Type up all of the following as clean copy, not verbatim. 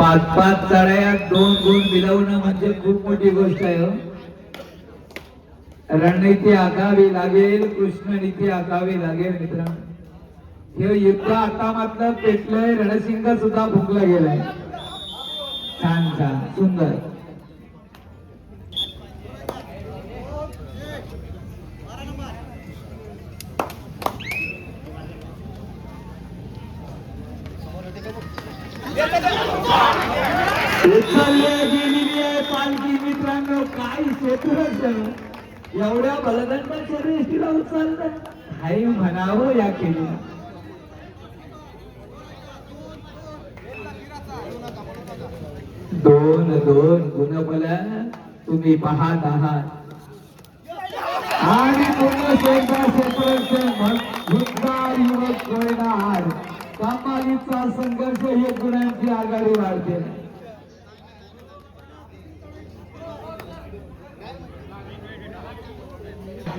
पाच पाच चढायात 2 गुण मिळवणं म्हणजे खूप मोठी गोष्ट आहे हो. रणनीती आखावी लागेल, कृष्णनीती आखावी लागेल मित्रांनो. हे युद्ध आता मात्र पेटलंय, रणसिंग सुद्धा भुंकला गेलाय. छान छान सुंदर. गेलेली आहे पालखी मित्रांनो. काय क्षेत्ररक्षण एवढ्या बलदंडाच्या रेषेला उचलत काही म्हणावं या केली. दोन गुणबल तुम्ही पाहत आहात आणि पूर्ण क्षेत्ररक्षण युवक करणार कमालीचा संघर्ष. हे गुणांची आघाडी वाढते.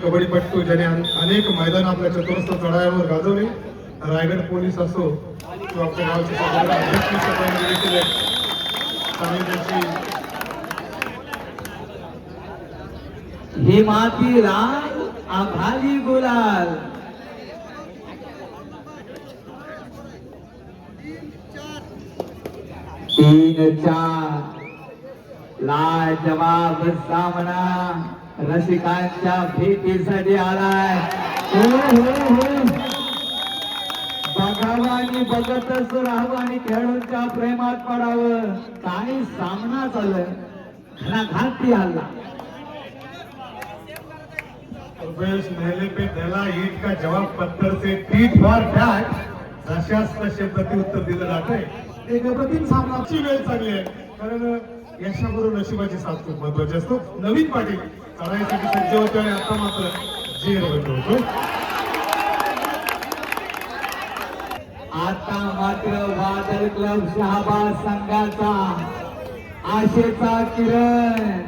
कबड्डीपटू ज्याने अनेक मैदान आपल्या चतुरस्र चढायावर गाजवले. रायगड पोलीस असो किंवा आपल्या गावचे ही माती राग आभाली गुलाल. तीन चार लाजवाब सामना रसिकांच्या भेटीसाठी आलाय. बघावं आणि बघतच राहावं आणि खेळाडूंच्या प्रेमात पडावं. काही सामना चालू घाती हल्ला. मेले पे त्याला ईट का जवाब पत्थर से टीट फॉर टॅट जशास तसे प्रत्युत्तर दिलं जातंय. एक अप्रतिम सामनाची वेळ चांगली आहे कारण यशाबरोबर नशिबाची साथ खूप महत्वाची असतो. नवीन पाटील चढाईसाठी सज्ज होते आणि आता मात्र जेर बंद होतो. आता मात्र वादळ क्लब शहाबाद संघाचा आशेचा किरण.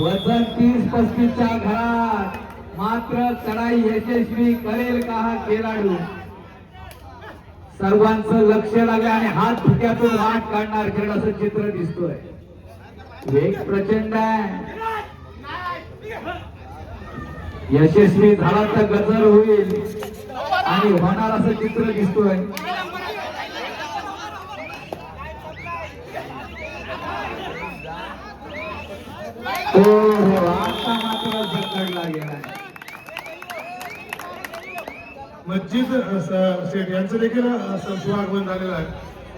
वजन 30-35च्या घरात मात्र चढाई यशस्वी करेल का हा खेळाडू. सर्वांचं लक्ष लागलं आणि हात धुक्यातून वाट काढणार खेळ असं चित्र दिसतोय. वेग प्रचंड आहे. यशस्वी झाला तर गजर होईल आणि होणार असं चित्र दिसतोय. आता मात्र झगडला गेला. मस्जिद शेठ यांचं देखील शुभागमन झालेलं आहे.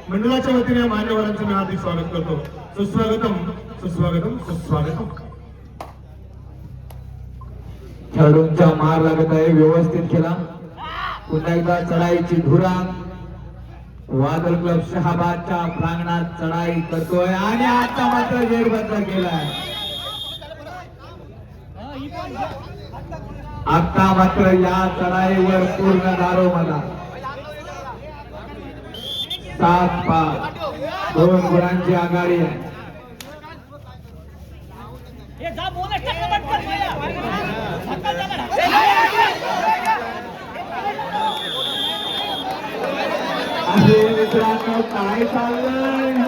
मंडळाच्या वतीने मान्यवरांचं मी हार्दिक स्वागत करतो. सुस्वागतम सुस्वागतम सुस्वागतम. खेळाडूंचा मार लागत आहे. व्यवस्थित केला. पुन्हा एकदा चढाईची धुरा. वादळ क्लब शहाबादच्या प्रांगणात चढाई करतोय आणि आता मात्र गेट बंद केलाय. आता मात्र या चढाईवर पूर्ण दारोमदा 7-5 2 गुणांची आघाडी आहे. मित्रांनो काय चाललंय.